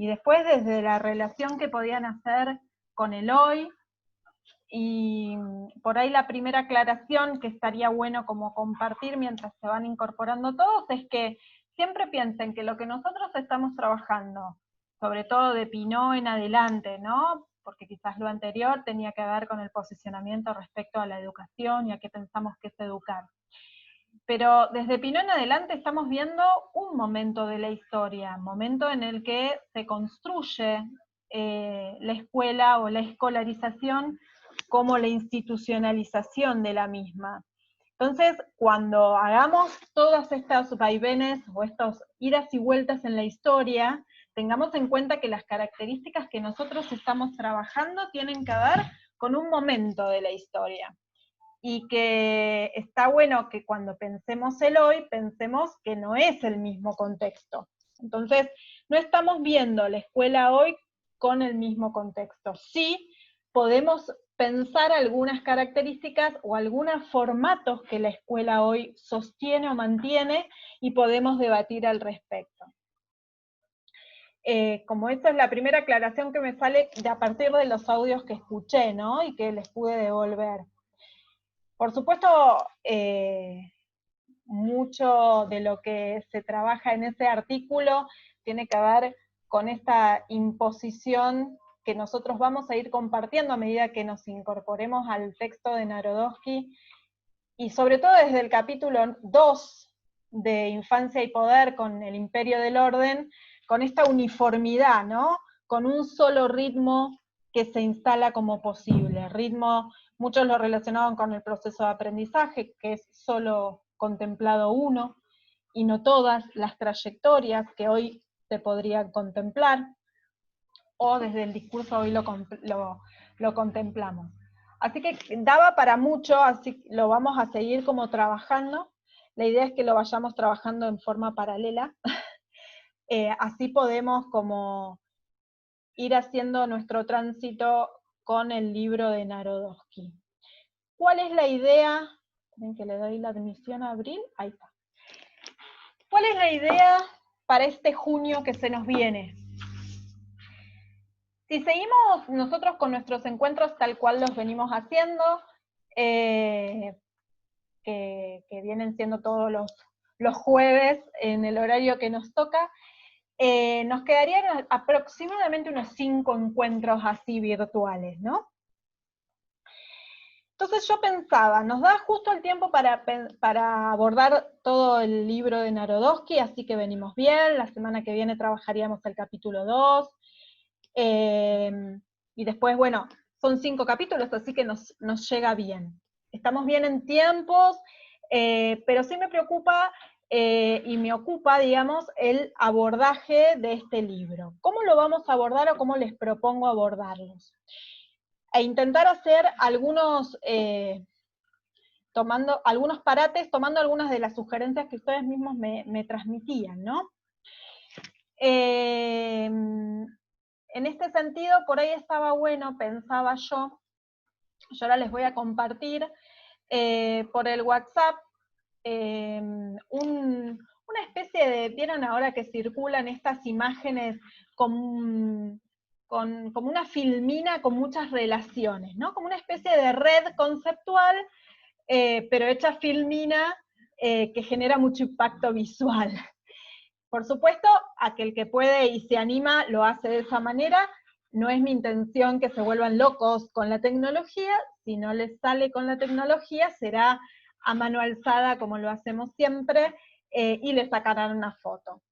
Y después desde la relación que podían hacer con el hoy, y por ahí la primera aclaración que estaría bueno como compartir mientras se van incorporando todos es que siempre piensen que lo que nosotros estamos trabajando, sobre todo de Pinot en adelante, ¿no? Porque quizás lo anterior tenía que ver con el posicionamiento respecto a la educación y a qué pensamos que es educar. Pero desde Pinot en adelante estamos viendo un momento de la historia, momento en el que se construye la escuela o la escolarización como la institucionalización de la misma. Entonces, cuando hagamos todas estas vaivenes o estos idas y vueltas en la historia, tengamos en cuenta que las características que nosotros estamos trabajando tienen que ver con un momento de la historia. Y que está bueno que cuando pensemos el hoy, pensemos que no es el mismo contexto. Entonces, no estamos viendo la escuela hoy con el mismo contexto. Sí, podemos pensar algunas características o algunos formatos que la escuela hoy sostiene o mantiene y podemos debatir al respecto. Como esa es la primera aclaración que me sale a partir de los audios que escuché, ¿no? Y que les pude devolver. Por supuesto, mucho de lo que se trabaja en ese artículo tiene que ver con esta imposición que nosotros vamos a ir compartiendo a medida que nos incorporemos al texto de Narodowski, y sobre todo desde el capítulo 2 de Infancia y Poder, con el Imperio del Orden, con esta uniformidad, ¿no? Con un solo ritmo que se instala como posible. Ritmo, muchos lo relacionaban con el proceso de aprendizaje, que es solo contemplado uno, y no todas las trayectorias que hoy se podrían contemplar, o desde el discurso hoy lo contemplamos. Así que daba para mucho, así lo vamos a seguir como trabajando. La idea es que lo vayamos trabajando en forma paralela. Así podemos como ir haciendo nuestro tránsito con el libro de Narodowski. ¿Cuál es la idea? Ven que le doy la admisión a Abril, ahí está. ¿Cuál es la idea para este junio que se nos viene? Si seguimos nosotros con nuestros encuentros tal cual los venimos haciendo, que vienen siendo todos los jueves en el horario que nos toca, nos quedarían aproximadamente unos 5 encuentros así virtuales, ¿no? Entonces yo pensaba, nos da justo el tiempo para abordar todo el libro de Narodowski, así que venimos bien. La semana que viene trabajaríamos el capítulo 2, y después, bueno, son 5 capítulos, así que nos llega bien. Estamos bien en tiempos, pero sí me preocupa y me ocupa, digamos, el abordaje de este libro. ¿Cómo lo vamos a abordar o cómo les propongo abordarlos? E intentar hacer algunos, algunos parates, tomando algunas de las sugerencias que ustedes mismos me transmitían, ¿no? En este sentido, por ahí estaba bueno, pensaba yo ahora les voy a compartir por el WhatsApp una especie de, ¿vieron ahora que circulan estas imágenes como una filmina con muchas relaciones, ¿no? Como una especie de red conceptual, pero hecha filmina, que genera mucho impacto visual. Por supuesto, aquel que puede y se anima lo hace de esa manera. No es mi intención que se vuelvan locos con la tecnología. Si no les sale con la tecnología, será a mano alzada como lo hacemos siempre, y les sacarán una foto.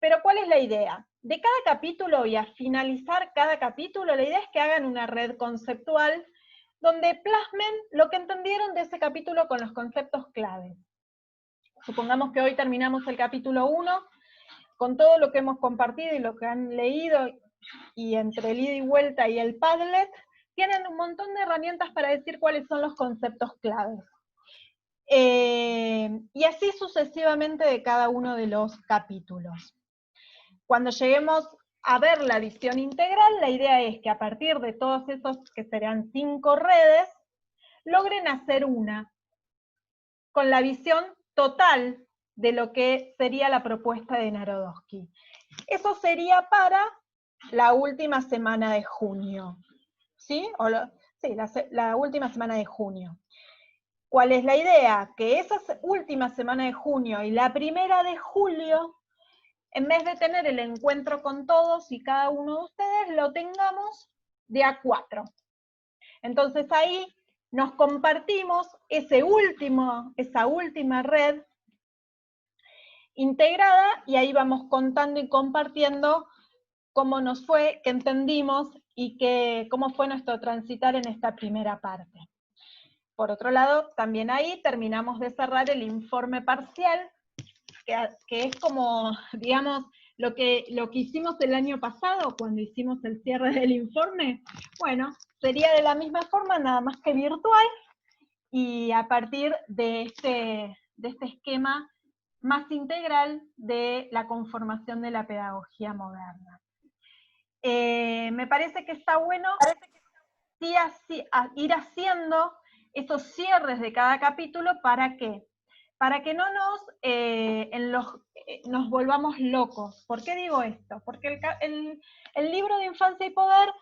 Pero ¿cuál es la idea? De cada capítulo y a finalizar cada capítulo, la idea es que hagan una red conceptual donde plasmen lo que entendieron de ese capítulo con los conceptos claves. Supongamos que hoy terminamos el capítulo 1, con todo lo que hemos compartido y lo que han leído, y entre el ida y vuelta y el Padlet, tienen un montón de herramientas para decir cuáles son los conceptos claves. Y así sucesivamente de cada uno de los capítulos. Cuando lleguemos a ver la visión integral, la idea es que a partir de todos esos, que serán 5 redes, logren hacer una, con la visión total de lo que sería la propuesta de Narodowski. Eso sería para la última semana de junio, ¿sí? Sí, la última semana de junio. ¿Cuál es la idea? Que esa última semana de junio y la primera de julio, en vez de tener el encuentro con todos y cada uno de ustedes, lo tengamos de a 4. Entonces ahí nos compartimos esa última red integrada, y ahí vamos contando y compartiendo cómo nos fue, qué entendimos y cómo fue nuestro transitar en esta primera parte. Por otro lado, también ahí terminamos de cerrar el informe parcial, que es como, digamos, lo que hicimos el año pasado, cuando hicimos el cierre del informe. Bueno, sería de la misma forma, nada más que virtual, y a partir de este esquema más integral de la conformación de la pedagogía moderna. Me parece que está bueno ir haciendo esos cierres de cada capítulo. ¿Para qué? Para que no nos volvamos locos. ¿Por qué digo esto? Porque el libro de Infancia y Poder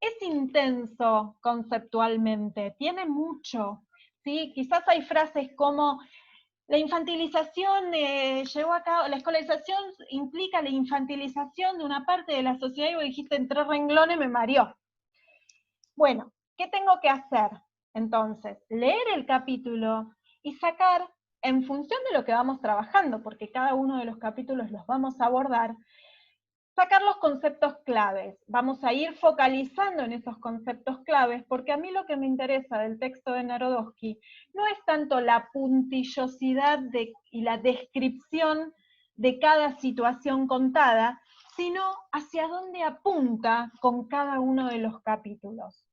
es intenso conceptualmente, tiene mucho, ¿sí? Quizás hay frases como la infantilización llevó a cabo, la escolarización implica la infantilización de una parte de la sociedad, y vos dijiste en 3 renglones, me mareó. Bueno, ¿qué tengo que hacer? Entonces, leer el capítulo y sacar, en función de lo que vamos trabajando, porque cada uno de los capítulos los vamos a abordar, sacar los conceptos claves. Vamos a ir focalizando en esos conceptos claves, porque a mí lo que me interesa del texto de Narodowski no es tanto la puntillosidad y la descripción de cada situación contada, sino hacia dónde apunta con cada uno de los capítulos.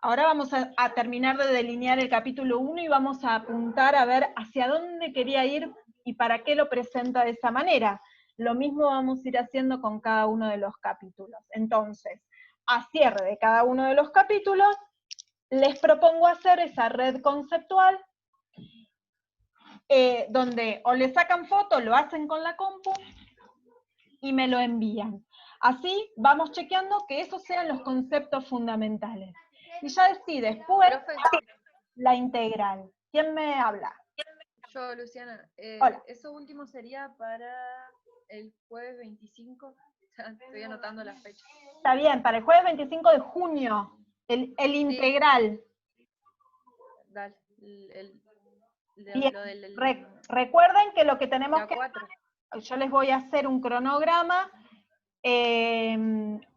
Ahora vamos a terminar de delinear el capítulo 1 y vamos a apuntar a ver hacia dónde quería ir y para qué lo presenta de esa manera. Lo mismo vamos a ir haciendo con cada uno de los capítulos. Entonces, a cierre de cada uno de los capítulos, les propongo hacer esa red conceptual, donde o le sacan foto, lo hacen con la compu, y me lo envían. Así vamos chequeando que esos sean los conceptos fundamentales. Y ya decí después la integral. ¿Quién me habla? Yo, Luciana. Hola. Eso último sería para el jueves 25. Estoy anotando la fecha. Está bien, para el jueves 25 de junio, el integral. Dale, Bien. Recuerden que lo que tenemos que hacer, yo les voy a hacer un cronograma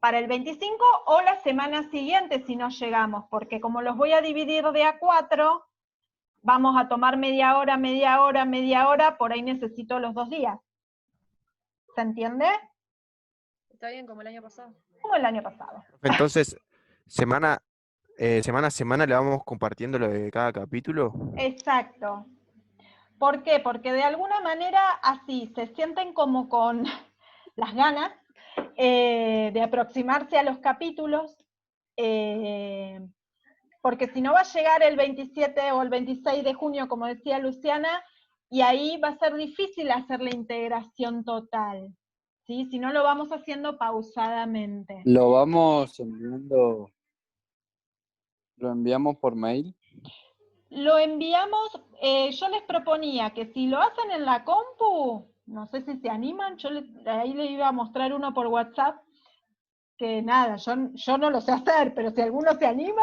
para el 25 o la semana siguiente si no llegamos, porque como los voy a dividir de a 4, vamos a tomar media hora, media hora, media hora, por ahí necesito los 2 días. ¿Se entiende? Está bien, como el año pasado. Como el año pasado. Entonces, semana a semana le vamos compartiendo lo de cada capítulo. Exacto. ¿Por qué? Porque de alguna manera así se sienten como con las ganas de aproximarse a los capítulos, porque si no va a llegar el 27 o el 26 de junio, como decía Luciana, y ahí va a ser difícil hacer la integración total, ¿sí? Si no lo vamos haciendo pausadamente. Lo vamos enviando, lo enviamos por mail. Lo enviamos, yo les proponía que si lo hacen en la compu, no sé si se animan, ahí les iba a mostrar uno por WhatsApp, que nada, yo no lo sé hacer, pero si alguno se anima,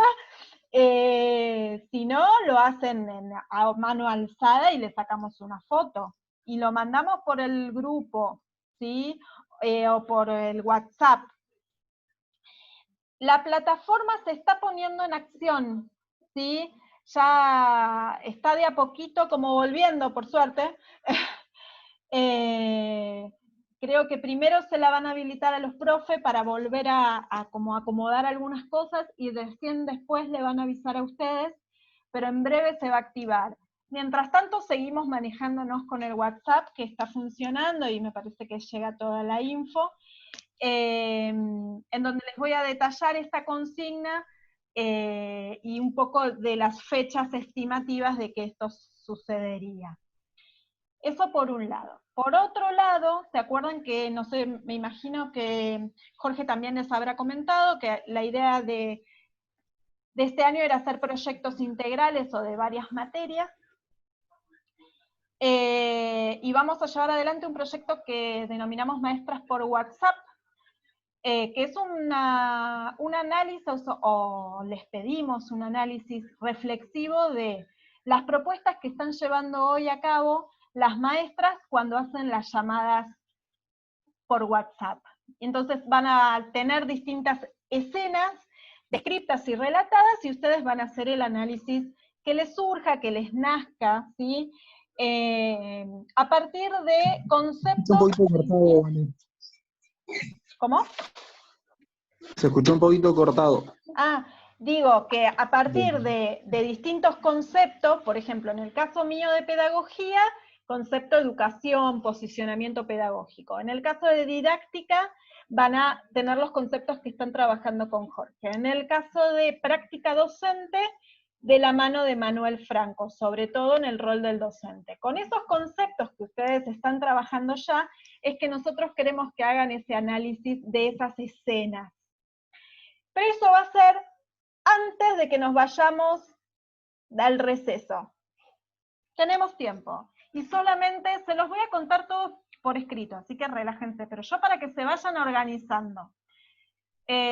si no, lo hacen a mano alzada y le sacamos una foto. Y lo mandamos por el grupo, ¿sí? O por el WhatsApp. La plataforma se está poniendo en acción, ¿sí? Ya está de a poquito como volviendo, por suerte. Creo que primero se la van a habilitar a los profes para volver a como acomodar algunas cosas, y recién después le van a avisar a ustedes, pero en breve se va a activar. Mientras tanto seguimos manejándonos con el WhatsApp, que está funcionando y me parece que llega toda la info, en donde les voy a detallar esta consigna y un poco de las fechas estimativas de que esto sucedería. Eso por un lado. Por otro lado, ¿se acuerdan que, no sé, me imagino que Jorge también les habrá comentado que la idea de este año era hacer proyectos integrales o de varias materias? Y vamos a llevar adelante un proyecto que denominamos Maestras por WhatsApp, que es un análisis, o les pedimos un análisis reflexivo de las propuestas que están llevando hoy a cabo las maestras cuando hacen las llamadas por WhatsApp. Entonces van a tener distintas escenas descritas y relatadas, y ustedes van a hacer el análisis que les surja, que les nazca, ¿sí? A partir de conceptos... Un poquito cortado, Vane. ¿Cómo? Se escuchó un poquito cortado. Digo que a partir de distintos conceptos, por ejemplo, en el caso mío de pedagogía, concepto educación, posicionamiento pedagógico. En el caso de didáctica, van a tener los conceptos que están trabajando con Jorge. En el caso de práctica docente, de la mano de Manuel Franco, sobre todo en el rol del docente. Con esos conceptos que ustedes están trabajando ya, es que nosotros queremos que hagan ese análisis de esas escenas. Pero eso va a ser antes de que nos vayamos al receso. Tenemos tiempo. Y solamente se los voy a contar todos por escrito, así que relájense, pero yo para que se vayan organizando.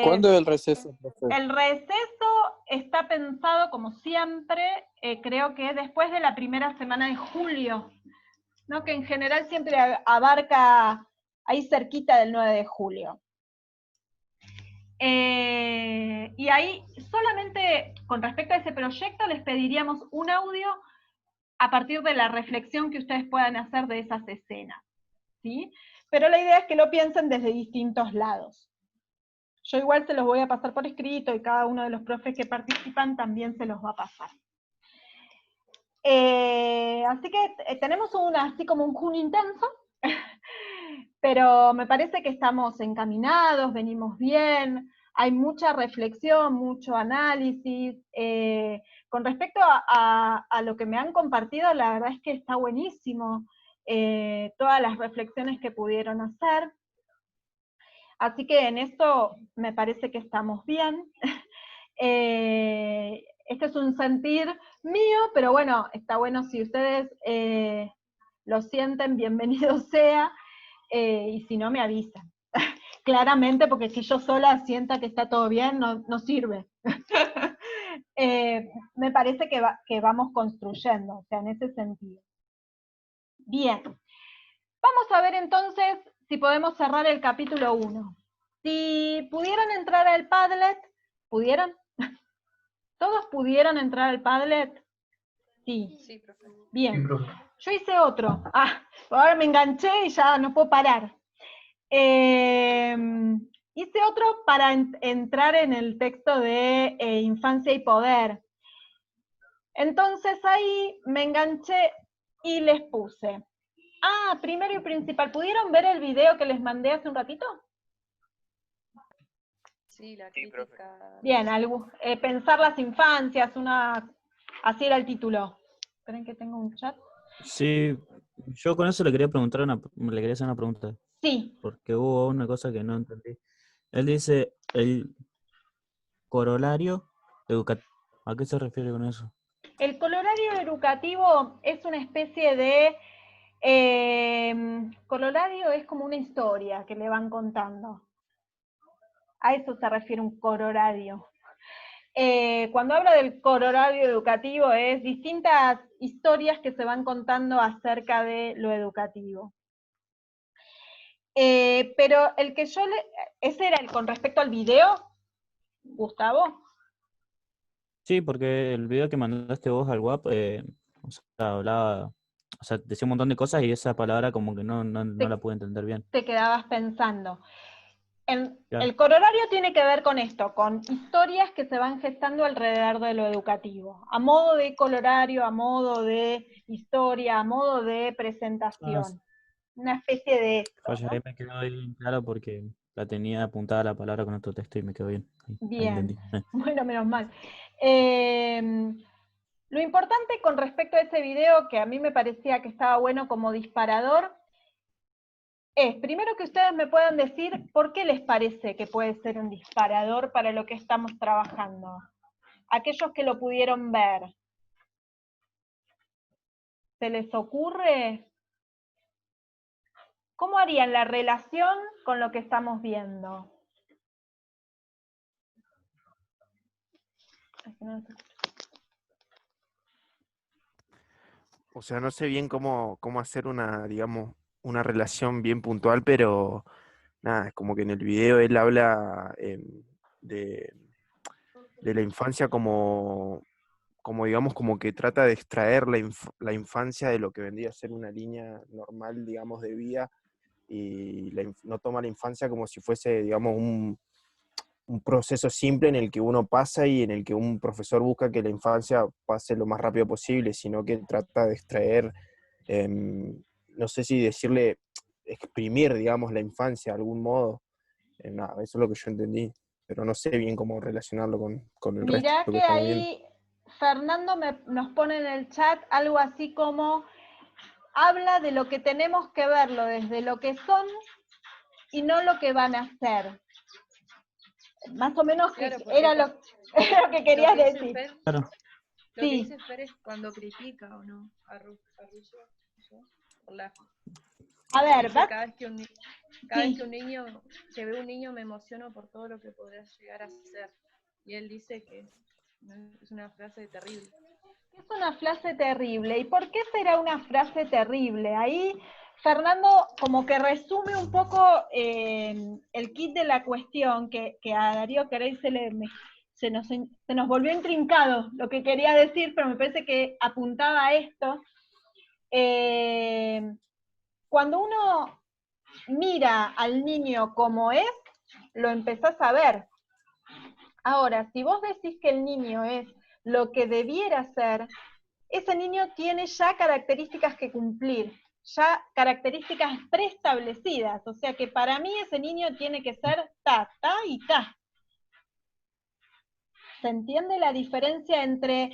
¿Cuándo es el receso, profe? El receso está pensado, como siempre, creo que después de la primera semana de julio, ¿no? Que en general siempre abarca ahí cerquita del 9 de julio. Y ahí, solamente con respecto a ese proyecto, les pediríamos un audio a partir de la reflexión que ustedes puedan hacer de esas escenas, ¿sí? Pero la idea es que lo piensen desde distintos lados. Yo igual se los voy a pasar por escrito, y cada uno de los profes que participan también se los va a pasar. Así que tenemos así como un junio intenso, pero me parece que estamos encaminados, venimos bien, hay mucha reflexión, mucho análisis. Con respecto a lo que me han compartido, la verdad es que está buenísimo todas las reflexiones que pudieron hacer. Así que en esto me parece que estamos bien. Este es un sentir mío, pero bueno, está bueno si ustedes lo sienten, bienvenido sea, y si no me avisan. Claramente, porque que yo sola sienta que está todo bien, no sirve. Me parece que vamos construyendo, o sea, en ese sentido. Bien. Vamos a ver entonces si podemos cerrar el capítulo 1. Si pudieran entrar al Padlet, ¿pudieran? ¿Todos pudieron entrar al Padlet? Sí. Sí, profe. Bien. Sí, profe. Yo hice otro. Ahora me enganché y ya no puedo parar. Hice otro para entrar en el texto de Infancia y Poder. Entonces ahí me enganché y les puse. Primero y principal, ¿pudieron ver el video que les mandé hace un ratito? Sí, la Sí, profe. crítica. Bien, pensar las infancias, así era el título. Esperen que tengo un chat. Sí, yo con eso le quería le quería hacer una pregunta, Sí, porque hubo una cosa que no entendí. Él dice el corolario educativo. ¿A qué se refiere con eso? el corolario educativo es una especie de... corolario es como una historia que le van contando. A eso se refiere un corolario. Cuando hablo del corolario educativo es distintas historias que se van contando acerca de lo educativo. Pero el que ese era el con respecto al video, Gustavo. Sí, porque el video que mandaste vos al WhatsApp, o sea, hablaba, o sea, decía un montón de cosas y esa palabra como que no la pude entender bien. Te quedabas pensando. Claro. El corolario tiene que ver con esto, con historias que se van gestando alrededor de lo educativo, a modo de corolario, a modo de historia, a modo de presentación. Una especie de esto, Vaya, ¿no? ahí me quedó bien claro porque la tenía apuntada la palabra con otro texto y me quedó bien. Ahí Bien, entendí. bueno, menos mal. Lo importante con respecto a ese video, que a mí me parecía que estaba bueno como disparador, es, primero que ustedes me puedan decir por qué les parece que puede ser un disparador para lo que estamos trabajando. Aquellos que lo pudieron ver, ¿se les ocurre? ¿Cómo harían la relación con lo que estamos viendo? O sea, no sé bien cómo hacer una, digamos, una relación bien puntual, pero nada, es como que en el video él habla de, de la infancia como digamos, como que trata de extraer la infancia de lo que vendría a ser una línea normal, digamos, de vida, y no toma la infancia como si fuese, digamos, un proceso simple en el que uno pasa y en el que un profesor busca que la infancia pase lo más rápido posible, sino que trata de extraer, no sé si decirle, exprimir, digamos, la infancia de algún modo. Nada, eso es lo que yo entendí, pero no sé bien cómo relacionarlo con el resto Mirá de lo que que estamos viendo. ahí Fernando nos pone en el chat algo así como, habla de lo que tenemos que verlo desde lo que son y no lo que van a ser. Más o menos Claro, porque era lo que querías lo que dice decir. Fer, Claro. lo que Sí. dice Fer es cuando critica, ¿o no? A Russo, por la... A ver, Dice, cada vez que un sí. niño, que veo un niño me emociono por todo lo que podrá llegar a ser. Y él dice que es una frase terrible. Es una frase terrible. ¿Y por qué será una frase terrible? Ahí Fernando como que resume un poco el kit de la cuestión, que a Darío Querey se nos volvió intrincado lo que quería decir, pero me parece que apuntaba a esto. Cuando uno mira al niño como es, lo empezás a ver. Ahora, si vos decís que el niño es lo que debiera ser, ese niño tiene ya características que cumplir, ya características preestablecidas, o sea que para mí ese niño tiene que ser ta, ta y ta. ¿Se entiende la diferencia entre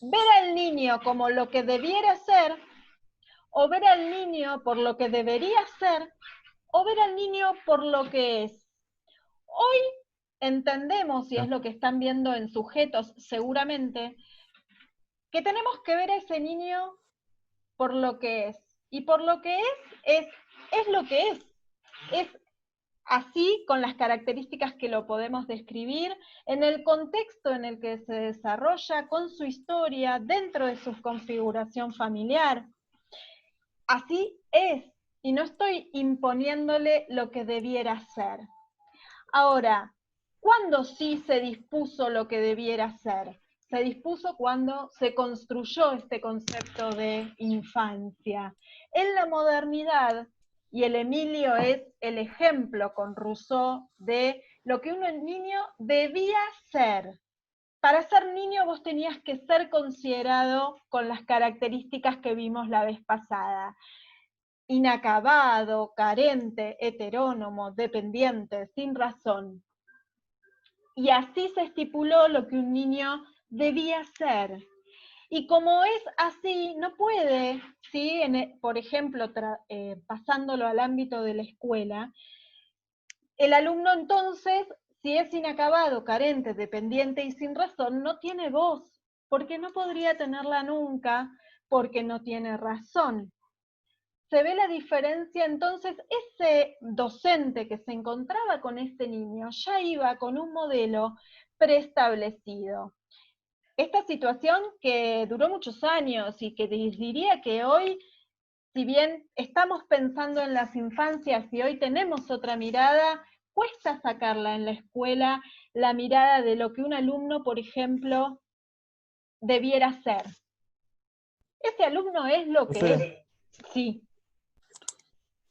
ver al niño como lo que debiera ser, o ver al niño por lo que debería ser, o ver al niño por lo que es? Hoy entendemos, y es lo que están viendo en sujetos seguramente, que tenemos que ver a ese niño por lo que es. Y por lo que es lo que es. Es así, con las características que lo podemos describir, en el contexto en el que se desarrolla, con su historia, dentro de su configuración familiar. Así es, y no estoy imponiéndole lo que debiera ser. Ahora, ¿cuándo sí se dispuso lo que debiera ser? Se dispuso cuando se construyó este concepto de infancia. En la modernidad, y el Emilio es el ejemplo con Rousseau de lo que un niño debía ser. Para ser niño vos tenías que ser considerado con las características que vimos la vez pasada. Inacabado, carente, heterónomo, dependiente, sin razón. Y así se estipuló lo que un niño debía ser. Y como es así, no puede, ¿sí? Por ejemplo, pasándolo al ámbito de la escuela, el alumno entonces, si es inacabado, carente, dependiente y sin razón, no tiene voz, porque no podría tenerla nunca, porque no tiene razón. Se ve la diferencia, entonces ese docente que se encontraba con este niño ya iba con un modelo preestablecido. Esta situación que duró muchos años y que diría que hoy, si bien estamos pensando en las infancias y hoy tenemos otra mirada, cuesta sacarla en la escuela, la mirada de lo que un alumno, por ejemplo, debiera ser. Ese alumno es lo que es. Sí.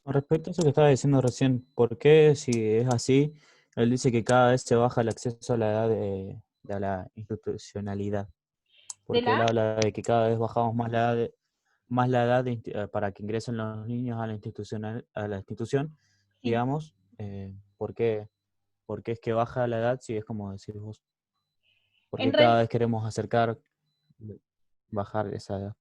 Con respecto a eso que estaba diciendo recién, ¿por qué si es así, él dice que cada vez se baja el acceso a la edad de la institucionalidad? Porque él habla de que cada vez bajamos más la edad para que ingresen los niños a la institución, Sí. digamos. ¿Por qué es que baja la edad si es como decís vos? Porque cada vez queremos bajar esa edad.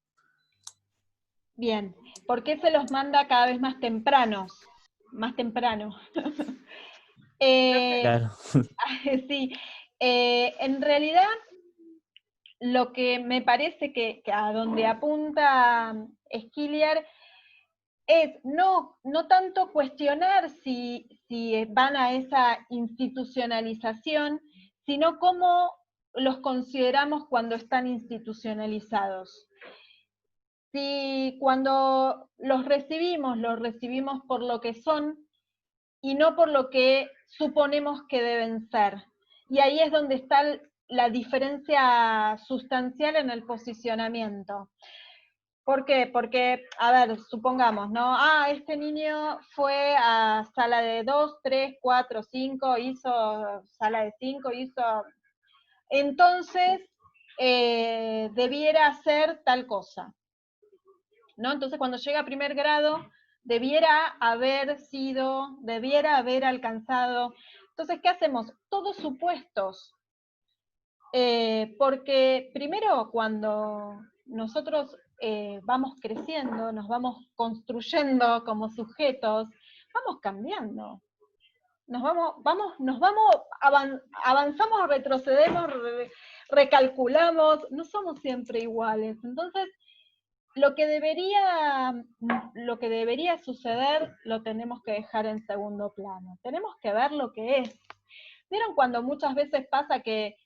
Bien, ¿por qué se los manda cada vez más tempranos? más temprano. Claro. Sí, en realidad lo que me parece que a donde apunta Skillier es no tanto cuestionar si van a esa institucionalización, sino cómo los consideramos cuando están institucionalizados. Si cuando los recibimos por lo que son y no por lo que suponemos que deben ser. Y ahí es donde está la diferencia sustancial en el posicionamiento. ¿Por qué? Porque, a ver, supongamos, ¿no? Este niño fue a sala de 2, 3, 4, 5, hizo sala de 5, hizo... Entonces, debiera hacer tal cosa, ¿no? Entonces, cuando llega a primer grado, debiera haber alcanzado. Entonces, ¿qué hacemos? Todos supuestos. Porque primero, cuando nosotros vamos creciendo, nos vamos construyendo como sujetos, vamos cambiando. Avanzamos, retrocedemos, recalculamos, no somos siempre iguales. Entonces, lo que debería suceder lo tenemos que dejar en segundo plano. Tenemos que ver lo que es. ¿Vieron cuando muchas veces pasa que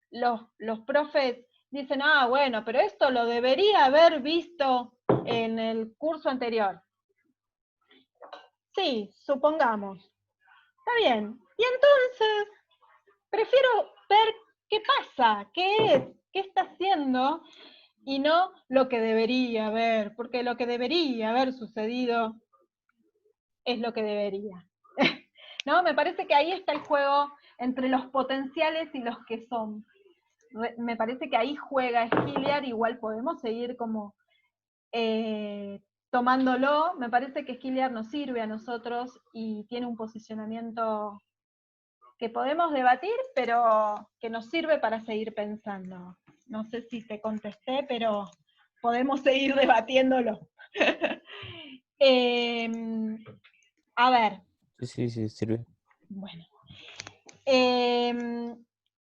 los profes dicen, bueno, pero esto lo debería haber visto en el curso anterior? Sí, supongamos. Está bien. Y entonces, prefiero ver qué pasa, qué es, qué está haciendo, y no lo que debería haber, porque lo que debería haber sucedido es lo que debería. ¿No? Me parece que ahí está el juego entre los potenciales y los que son. Me parece que ahí juega Skillier, igual podemos seguir como tomándolo. Me parece que Skillier nos sirve a nosotros y tiene un posicionamiento que podemos debatir, pero que nos sirve para seguir pensando. No sé si te contesté, pero podemos seguir debatiéndolo. A ver. Sí, sirve. Bueno.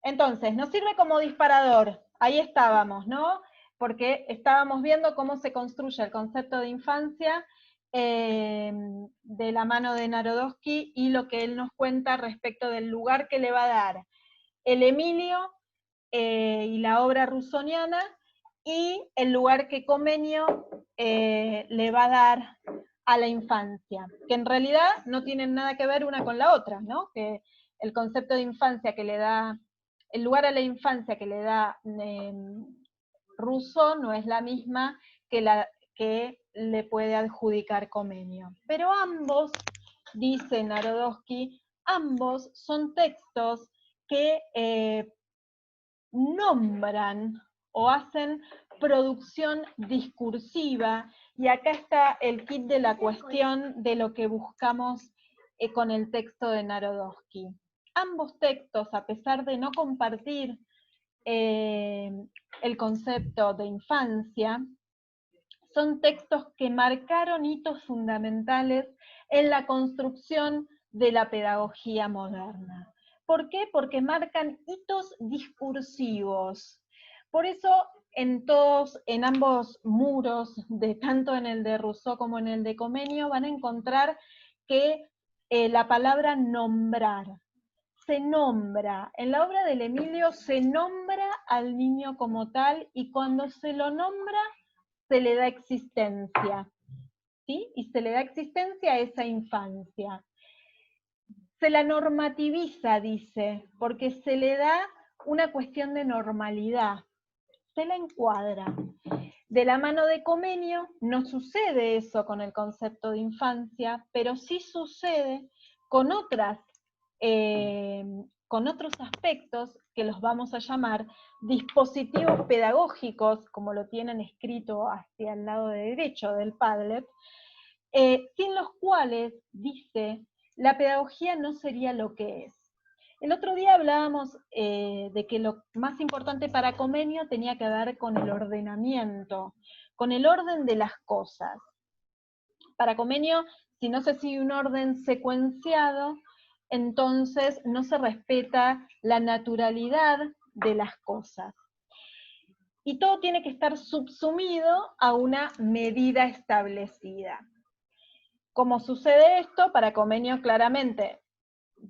Entonces, nos sirve como disparador. Ahí estábamos, ¿no? Porque estábamos viendo cómo se construye el concepto de infancia de la mano de Narodowski y lo que él nos cuenta respecto del lugar que le va a dar el Emilio y la obra rusoniana, y el lugar que Comenio le va a dar a la infancia, que en realidad no tienen nada que ver una con la otra, ¿no? Que el concepto de infancia que le da, el lugar a la infancia que le da Rousseau no es la misma que la que le puede adjudicar Comenio. Pero ambos, dice Narodowski, ambos son textos que nombran o hacen producción discursiva, y acá está el kit de la cuestión de lo que buscamos con el texto de Narodowski. Ambos textos, a pesar de no compartir el concepto de infancia, son textos que marcaron hitos fundamentales en la construcción de la pedagogía moderna. ¿Por qué? Porque marcan hitos discursivos. Por eso en ambos muros, tanto en el de Rousseau como en el de Comenio, van a encontrar que la palabra nombrar, se nombra, en la obra del Emilio se nombra al niño como tal, y cuando se lo nombra, se le da existencia, ¿sí? Y se le da existencia a esa infancia. Se la normativiza, dice, porque se le da una cuestión de normalidad, se la encuadra. De la mano de Comenio no sucede eso con el concepto de infancia, pero sí sucede con otros aspectos que los vamos a llamar dispositivos pedagógicos, como lo tienen escrito hacia el lado derecho del Padlet, sin los cuales, dice, la pedagogía no sería lo que es. El otro día hablábamos de que lo más importante para Comenio tenía que ver con el ordenamiento, con el orden de las cosas. Para Comenio Si no se sigue un orden secuenciado, entonces no se respeta la naturalidad de las cosas. Y todo tiene que estar subsumido a una medida establecida. ¿Cómo sucede esto? Para Comenio claramente,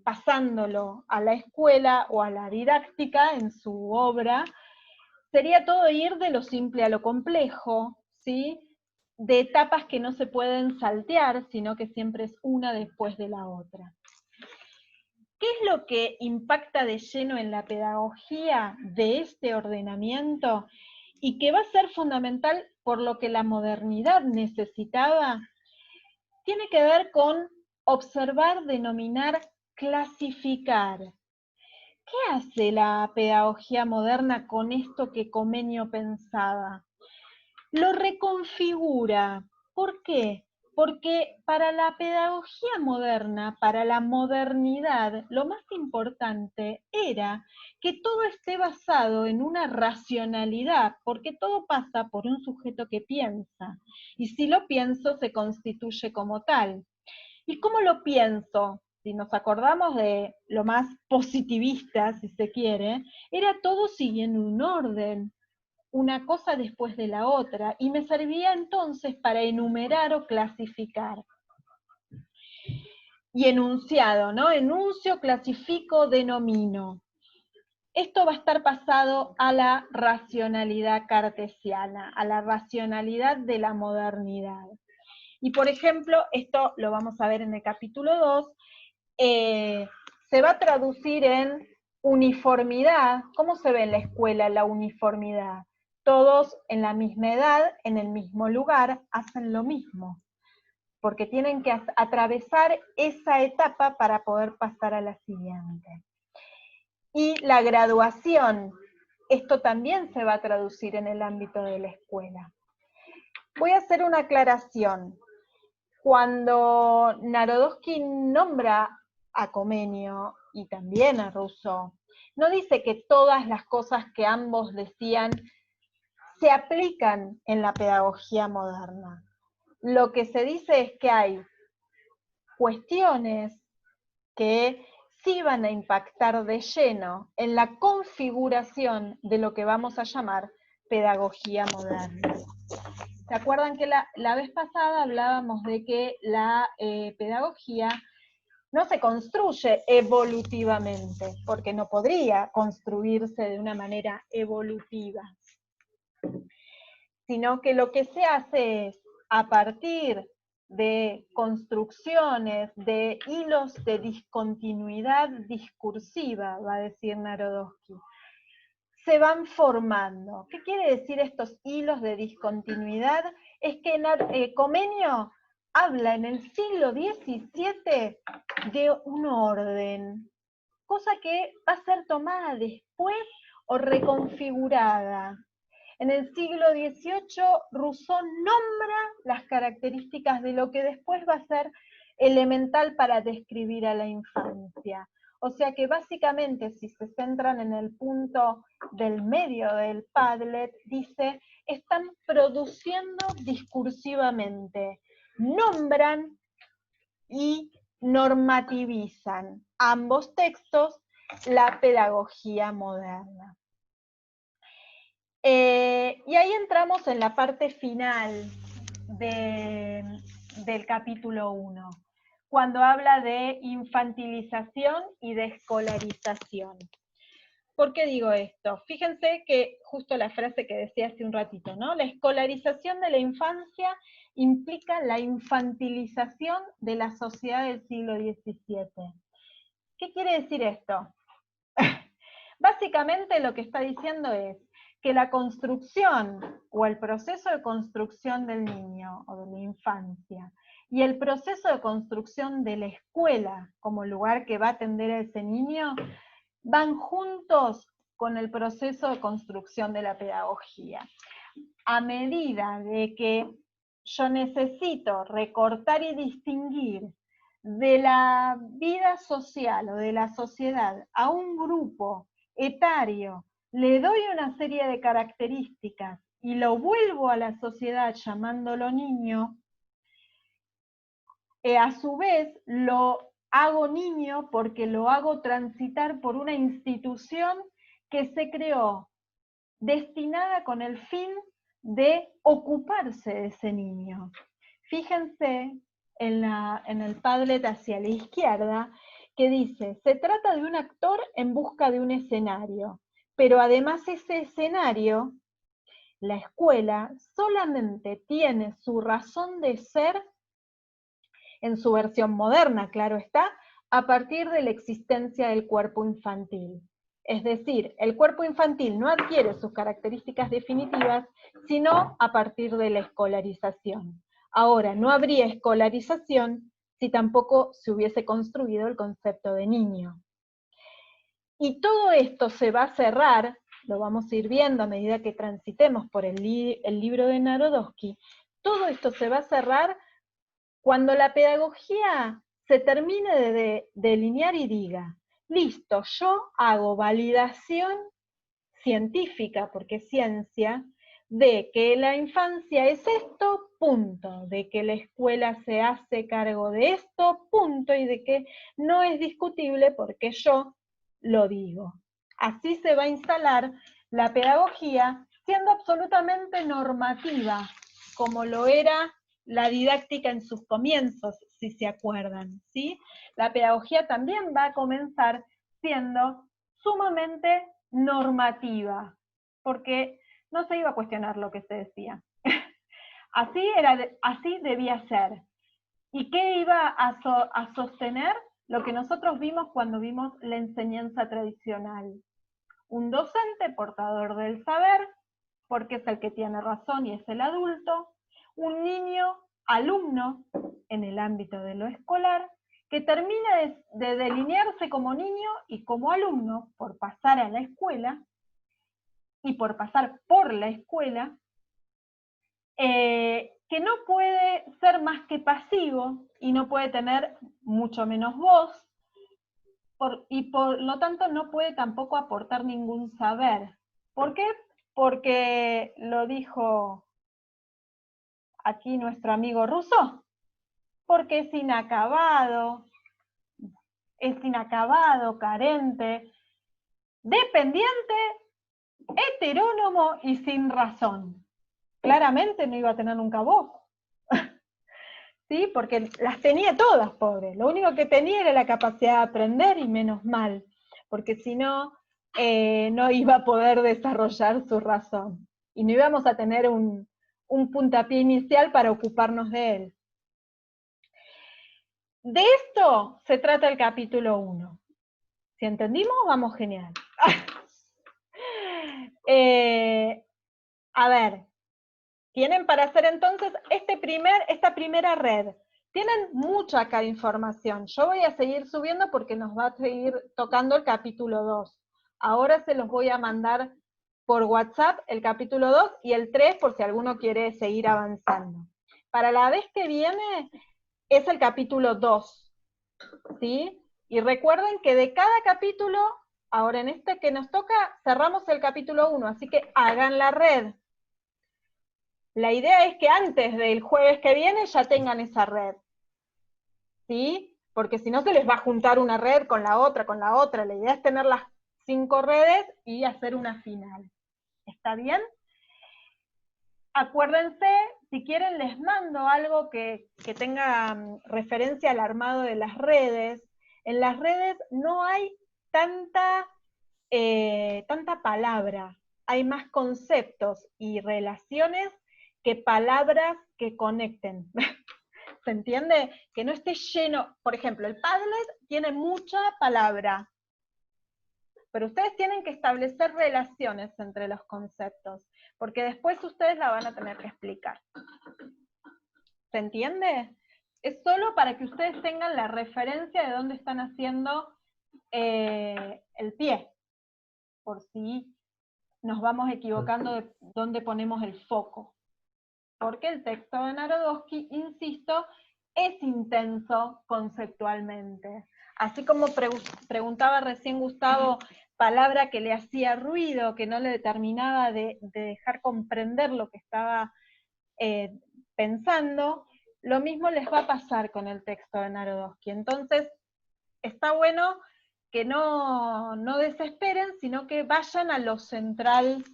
pasándolo a la escuela o a la didáctica en su obra, sería todo ir de lo simple a lo complejo, ¿sí? De etapas que no se pueden saltear, sino que siempre es una después de la otra. ¿Qué es lo que impacta de lleno en la pedagogía de este ordenamiento y que va a ser fundamental por lo que la modernidad necesitaba? Tiene que ver con observar, denominar, clasificar. ¿Qué hace la pedagogía moderna con esto que Comenio pensaba? Lo reconfigura. ¿Por qué? Porque para la pedagogía moderna, para la modernidad, lo más importante era que todo esté basado en una racionalidad, porque todo pasa por un sujeto que piensa, y si lo pienso se constituye como tal. ¿Y cómo lo pienso? Si nos acordamos de lo más positivista, si se quiere, era todo siguiendo un orden, una cosa después de la otra, y me servía entonces para enumerar o clasificar. Y enunciado, ¿no? Enuncio, clasifico, denomino. Esto va a estar pasado a la racionalidad cartesiana, a la racionalidad de la modernidad. Y por ejemplo, esto lo vamos a ver en el capítulo 2, se va a traducir en uniformidad. ¿Cómo se ve en la escuela la uniformidad? Todos en la misma edad, en el mismo lugar, hacen lo mismo, porque tienen que atravesar esa etapa para poder pasar a la siguiente. Y la graduación, esto también se va a traducir en el ámbito de la escuela. Voy a hacer una aclaración. Cuando Narodowski nombra a Comenio y también a Rousseau, no dice que todas las cosas que ambos decían se aplican en la pedagogía moderna. Lo que se dice es que hay cuestiones que sí van a impactar de lleno en la configuración de lo que vamos a llamar pedagogía moderna. ¿Se acuerdan que la vez pasada hablábamos de que la pedagogía no se construye evolutivamente, porque no podría construirse de una manera evolutiva, sino que lo que se hace es, a partir de construcciones, de hilos de discontinuidad discursiva, va a decir Narodowski, se van formando. ¿Qué quiere decir estos hilos de discontinuidad? Es que Comenio habla en el siglo XVII de un orden, cosa que va a ser tomada después o reconfigurada. En el siglo XVIII, Rousseau nombra las características de lo que después va a ser elemental para describir a la infancia. O sea que básicamente, si se centran en el punto del medio del Padlet, dice, están produciendo discursivamente, nombran y normativizan ambos textos la pedagogía moderna. Y ahí entramos en la parte final del capítulo 1, cuando habla de infantilización y de escolarización. ¿Por qué digo esto? Fíjense que justo la frase que decía hace un ratito, ¿no? La escolarización de la infancia implica la infantilización de la sociedad del siglo XVII. ¿Qué quiere decir esto? Básicamente lo que está diciendo es que la construcción o el proceso de construcción del niño o de la infancia y el proceso de construcción de la escuela como lugar que va a atender a ese niño van juntos con el proceso de construcción de la pedagogía. A medida de que yo necesito recortar y distinguir de la vida social o de la sociedad a un grupo etario, le doy una serie de características y lo vuelvo a la sociedad llamándolo niño, a su vez lo hago niño porque lo hago transitar por una institución que se creó destinada con el fin de ocuparse de ese niño. Fíjense en el Padlet hacia la izquierda, que dice, se trata de un actor en busca de un escenario, pero además ese escenario, la escuela, solamente tiene su razón de ser, en su versión moderna, claro está, a partir de la existencia del cuerpo infantil. Es decir, el cuerpo infantil no adquiere sus características definitivas, sino a partir de la escolarización. Ahora, no habría escolarización si tampoco se hubiese construido el concepto de niño. Y todo esto se va a cerrar, lo vamos a ir viendo a medida que transitemos por el libro de Narodowski, todo esto se va a cerrar cuando la pedagogía se termine de delinear y diga, listo, yo hago validación científica, porque es ciencia, de que la infancia es esto, punto, de que la escuela se hace cargo de esto, punto, y de que no es discutible porque yo lo digo. Así se va a instalar la pedagogía siendo absolutamente normativa, como lo era la didáctica en sus comienzos, si se acuerdan, ¿sí? La pedagogía también va a comenzar siendo sumamente normativa, porque no se iba a cuestionar lo que se decía. Así debía ser. ¿Y qué iba a sostener? Lo que nosotros vimos cuando vimos la enseñanza tradicional. Un docente portador del saber, porque es el que tiene razón y es el adulto, un niño alumno en el ámbito de lo escolar, que termina de delinearse como niño y como alumno por pasar a la escuela, y por pasar por la escuela, que no puede ser más que pasivo, y no puede tener mucho menos voz, y por lo tanto no puede tampoco aportar ningún saber. ¿Por qué? Porque lo dijo aquí nuestro amigo Rousseau, porque es inacabado, carente, dependiente, heterónomo y sin razón. Claramente no iba a tener nunca voz. ¿Sí? Porque las tenía todas, pobre. Lo único que tenía era la capacidad de aprender, y menos mal, porque si no, no iba a poder desarrollar su razón. Y no íbamos a tener un puntapié inicial para ocuparnos de él. De esto se trata el capítulo 1. Si entendimos, vamos genial. A ver, tienen para hacer entonces esta primera red. Tienen mucha acá información. Yo voy a seguir subiendo porque nos va a seguir tocando el capítulo 2. Ahora se los voy a mandar por WhatsApp el capítulo 2 y el 3 por si alguno quiere seguir avanzando. Para la vez que viene es el capítulo 2, ¿sí? Y recuerden que de cada capítulo, ahora en este que nos toca, cerramos el capítulo 1, así que hagan la red. La idea es que antes del jueves que viene ya tengan esa red, ¿sí? Porque si no se les va a juntar una red con la otra, La idea es tener las 5 redes y hacer una final. ¿Está bien? Acuérdense, si quieren les mando algo que tenga referencia al armado de las redes. En las redes no hay tanta palabra, hay más conceptos y relaciones que palabras que conecten. ¿Se entiende? Que no esté lleno. Por ejemplo, el Padlet tiene mucha palabra, pero ustedes tienen que establecer relaciones entre los conceptos, porque después ustedes la van a tener que explicar. ¿Se entiende? Es solo para que ustedes tengan la referencia de dónde están haciendo el pie, por si nos vamos equivocando de dónde ponemos el foco. Porque el texto de Narodowski, insisto, es intenso conceptualmente. Así como preguntaba recién Gustavo, palabra que le hacía ruido, que no le terminaba de dejar comprender lo que estaba pensando, lo mismo les va a pasar con el texto de Narodowski. Entonces, está bueno que no desesperen, sino que vayan a lo central,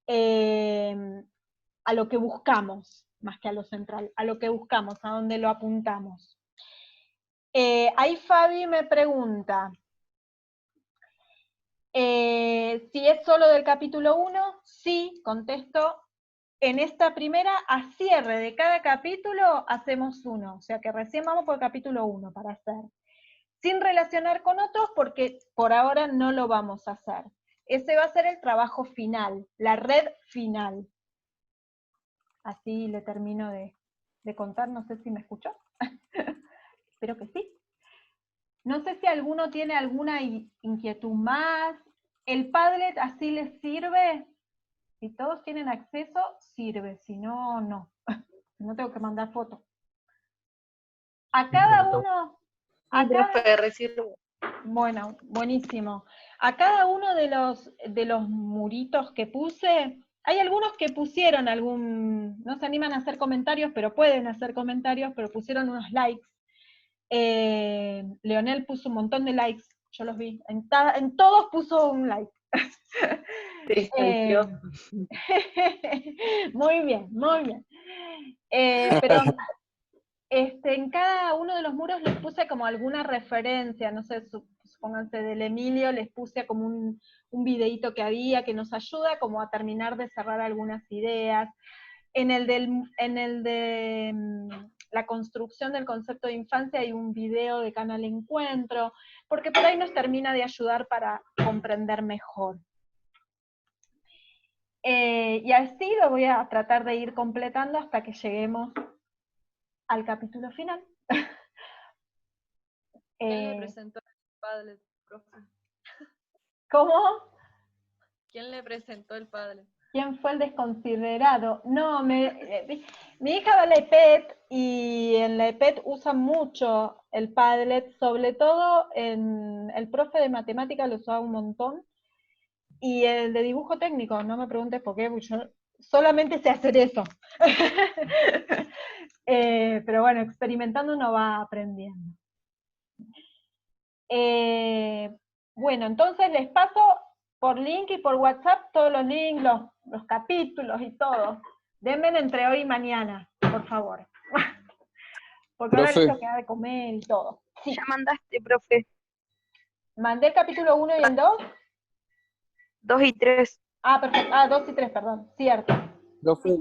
a lo que buscamos, más que a lo central, a lo que buscamos, a donde lo apuntamos. Ahí Fabi me pregunta, si es solo del capítulo 1, sí, contesto. En esta primera, a cierre de cada capítulo, hacemos uno. O sea que recién vamos por el capítulo 1 para hacer. Sin relacionar con otros, porque por ahora no lo vamos a hacer. Ese va a ser el trabajo final, la red final. Así le termino de contar, no sé si me escuchó. Espero que sí. No sé si alguno tiene alguna inquietud más. ¿El Padlet así les sirve? Si todos tienen acceso, sirve. Si no, no. No tengo que mandar fotos. A cada uno... Bueno, buenísimo. A cada uno de los muritos que puse, hay algunos que pusieron no se animan a hacer comentarios, pero pueden hacer comentarios, pero pusieron unos likes. Leonel puso un montón de likes, yo los vi. En todos puso un like. Muy bien, muy bien. Pero en cada uno de los muros les puse como alguna referencia, no sé, supónganse del Emilio, les puse como un videíto que había que nos ayuda como a terminar de cerrar algunas ideas. En el de la construcción del concepto de infancia hay un video de Canal Encuentro, porque por ahí nos termina de ayudar para comprender mejor. Y así lo voy a tratar de ir completando hasta que lleguemos al capítulo final. ¿Quién le presentó el Padlet, profe? ¿Cómo? ¿Quién le presentó el Padlet? ¿Quién fue el desconsiderado? No, mi hija va a la EPET, y en la EPET usan mucho el Padlet, sobre todo el profe de matemática lo usaba un montón, y el de dibujo técnico, no me preguntes por qué, porque yo solamente sé hacer eso. Pero bueno, experimentando uno va aprendiendo. Bueno, entonces les paso por link y por WhatsApp todos los links, los capítulos y todo. Denme entre hoy y mañana, por favor. Porque ahora les tengo que dar de comer y todo. Sí. Ya mandaste, profe. ¿Mandé el capítulo 1 y el 2? 2 y 3. Ah, perfecto. Ah, 2 y 3, perdón. Cierto. Profe,